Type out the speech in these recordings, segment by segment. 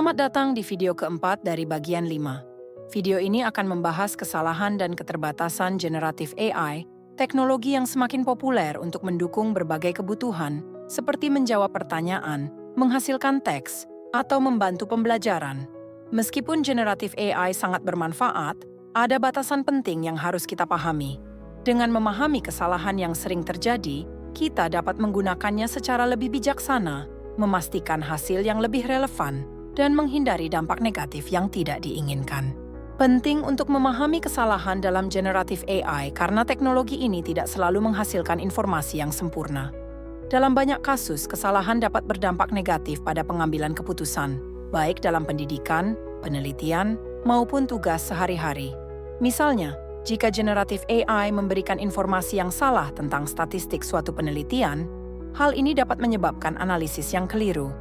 Selamat datang di video keempat dari bagian 5. Video ini akan membahas kesalahan dan keterbatasan generatif AI, teknologi yang semakin populer untuk mendukung berbagai kebutuhan, seperti menjawab pertanyaan, menghasilkan teks, atau membantu pembelajaran. Meskipun generatif AI sangat bermanfaat, ada batasan penting yang harus kita pahami. Dengan memahami kesalahan yang sering terjadi, kita dapat menggunakannya secara lebih bijaksana, memastikan hasil yang lebih relevan, dan menghindari dampak negatif yang tidak diinginkan. Penting untuk memahami kesalahan dalam generatif AI karena teknologi ini tidak selalu menghasilkan informasi yang sempurna. Dalam banyak kasus, kesalahan dapat berdampak negatif pada pengambilan keputusan, baik dalam pendidikan, penelitian, maupun tugas sehari-hari. Misalnya, jika generatif AI memberikan informasi yang salah tentang statistik suatu penelitian, hal ini dapat menyebabkan analisis yang keliru.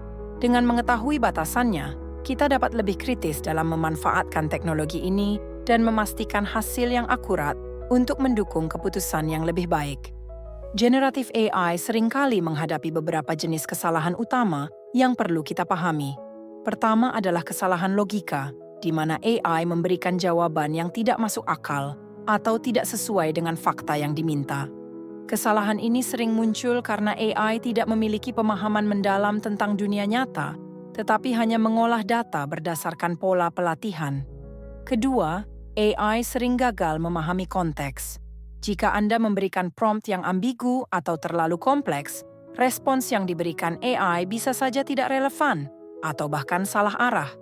Dengan mengetahui batasannya, kita dapat lebih kritis dalam memanfaatkan teknologi ini dan memastikan hasil yang akurat untuk mendukung keputusan yang lebih baik. Generatif AI seringkali menghadapi beberapa jenis kesalahan utama yang perlu kita pahami. Pertama adalah kesalahan logika, di mana AI memberikan jawaban yang tidak masuk akal atau tidak sesuai dengan fakta yang diminta. Kesalahan ini sering muncul karena AI tidak memiliki pemahaman mendalam tentang dunia nyata, tetapi hanya mengolah data berdasarkan pola pelatihan. Kedua, AI sering gagal memahami konteks. Jika Anda memberikan prompt yang ambigu atau terlalu kompleks, respons yang diberikan AI bisa saja tidak relevan atau bahkan salah arah.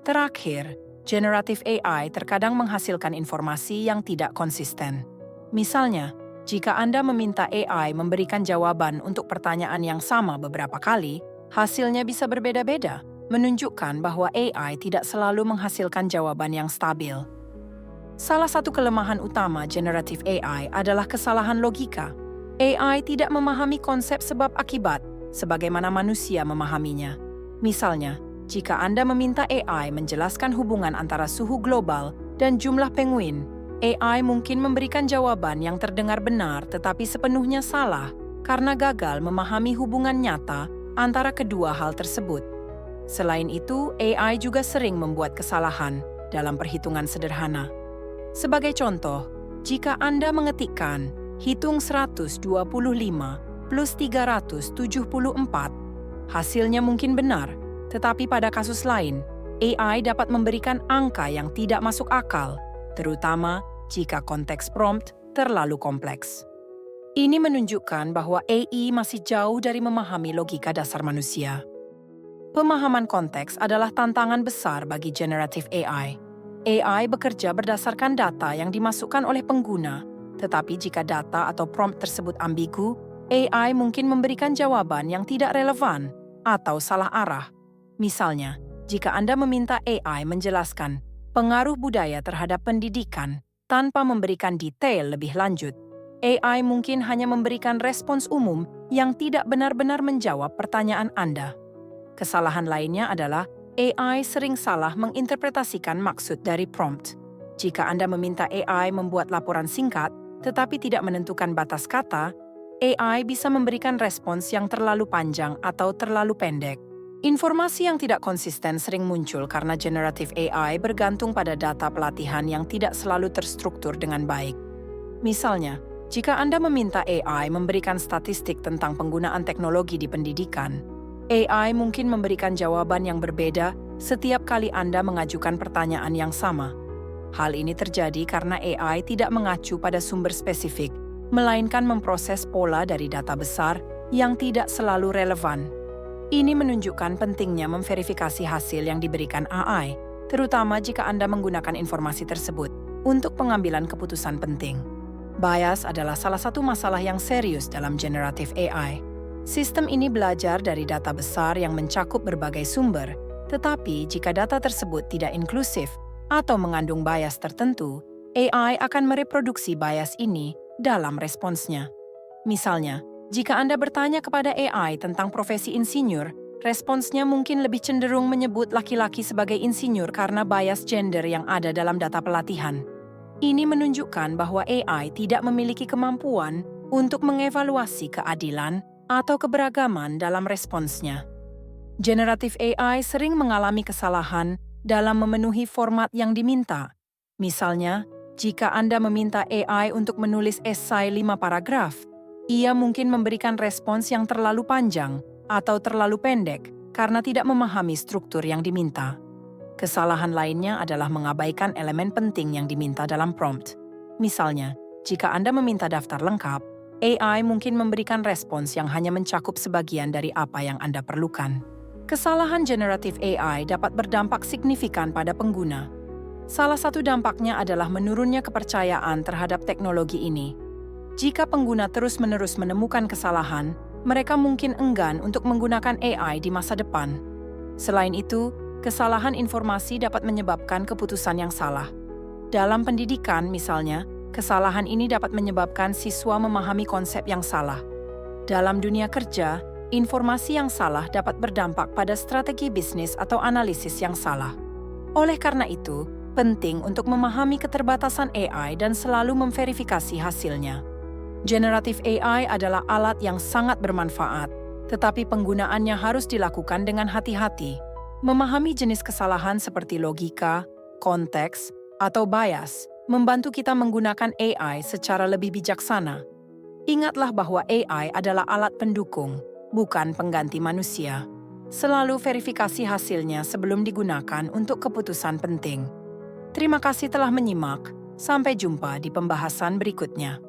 Terakhir, generatif AI terkadang menghasilkan informasi yang tidak konsisten. Misalnya, jika Anda meminta AI memberikan jawaban untuk pertanyaan yang sama beberapa kali, hasilnya bisa berbeda-beda, menunjukkan bahwa AI tidak selalu menghasilkan jawaban yang stabil. Salah satu kelemahan utama generatif AI adalah kesalahan logika. AI tidak memahami konsep sebab akibat, sebagaimana manusia memahaminya. Misalnya, jika Anda meminta AI menjelaskan hubungan antara suhu global dan jumlah penguin, AI mungkin memberikan jawaban yang terdengar benar tetapi sepenuhnya salah karena gagal memahami hubungan nyata antara kedua hal tersebut. Selain itu, AI juga sering membuat kesalahan dalam perhitungan sederhana. Sebagai contoh, jika Anda mengetikkan hitung 125 plus 374, hasilnya mungkin benar, tetapi pada kasus lain, AI dapat memberikan angka yang tidak masuk akal, terutama jika konteks prompt terlalu kompleks. Ini menunjukkan bahwa AI masih jauh dari memahami logika dasar manusia. Pemahaman konteks adalah tantangan besar bagi generatif AI. AI bekerja berdasarkan data yang dimasukkan oleh pengguna, tetapi jika data atau prompt tersebut ambigu, AI mungkin memberikan jawaban yang tidak relevan atau salah arah. Misalnya, jika Anda meminta AI menjelaskan pengaruh budaya terhadap pendidikan tanpa memberikan detail lebih lanjut, AI mungkin hanya memberikan respons umum yang tidak benar-benar menjawab pertanyaan Anda. Kesalahan lainnya adalah AI sering salah menginterpretasikan maksud dari prompt. Jika Anda meminta AI membuat laporan singkat, tetapi tidak menentukan batas kata, AI bisa memberikan respons yang terlalu panjang atau terlalu pendek. Informasi yang tidak konsisten sering muncul karena generatif AI bergantung pada data pelatihan yang tidak selalu terstruktur dengan baik. Misalnya, jika Anda meminta AI memberikan statistik tentang penggunaan teknologi di pendidikan, AI mungkin memberikan jawaban yang berbeda setiap kali Anda mengajukan pertanyaan yang sama. Hal ini terjadi karena AI tidak mengacu pada sumber spesifik, melainkan memproses pola dari data besar yang tidak selalu relevan. Ini menunjukkan pentingnya memverifikasi hasil yang diberikan AI, terutama jika Anda menggunakan informasi tersebut untuk pengambilan keputusan penting. Bias adalah salah satu masalah yang serius dalam generatif AI. Sistem ini belajar dari data besar yang mencakup berbagai sumber, tetapi jika data tersebut tidak inklusif atau mengandung bias tertentu, AI akan mereproduksi bias ini dalam responsnya. Misalnya, jika Anda bertanya kepada AI tentang profesi insinyur, responsnya mungkin lebih cenderung menyebut laki-laki sebagai insinyur karena bias gender yang ada dalam data pelatihan. Ini menunjukkan bahwa AI tidak memiliki kemampuan untuk mengevaluasi keadilan atau keberagaman dalam responsnya. Generative AI sering mengalami kesalahan dalam memenuhi format yang diminta. Misalnya, jika Anda meminta AI untuk menulis esai 5 paragraf, ia mungkin memberikan respons yang terlalu panjang atau terlalu pendek karena tidak memahami struktur yang diminta. Kesalahan lainnya adalah mengabaikan elemen penting yang diminta dalam prompt. Misalnya, jika Anda meminta daftar lengkap, AI mungkin memberikan respons yang hanya mencakup sebagian dari apa yang Anda perlukan. Kesalahan generative AI dapat berdampak signifikan pada pengguna. Salah satu dampaknya adalah menurunnya kepercayaan terhadap teknologi ini. Jika pengguna terus-menerus menemukan kesalahan, mereka mungkin enggan untuk menggunakan AI di masa depan. Selain itu, kesalahan informasi dapat menyebabkan keputusan yang salah. Dalam pendidikan, misalnya, kesalahan ini dapat menyebabkan siswa memahami konsep yang salah. Dalam dunia kerja, informasi yang salah dapat berdampak pada strategi bisnis atau analisis yang salah. Oleh karena itu, penting untuk memahami keterbatasan AI dan selalu memverifikasi hasilnya. Generative AI adalah alat yang sangat bermanfaat, tetapi penggunaannya harus dilakukan dengan hati-hati. Memahami jenis kesalahan seperti logika, konteks, atau bias membantu kita menggunakan AI secara lebih bijaksana. Ingatlah bahwa AI adalah alat pendukung, bukan pengganti manusia. Selalu verifikasi hasilnya sebelum digunakan untuk keputusan penting. Terima kasih telah menyimak. Sampai jumpa di pembahasan berikutnya.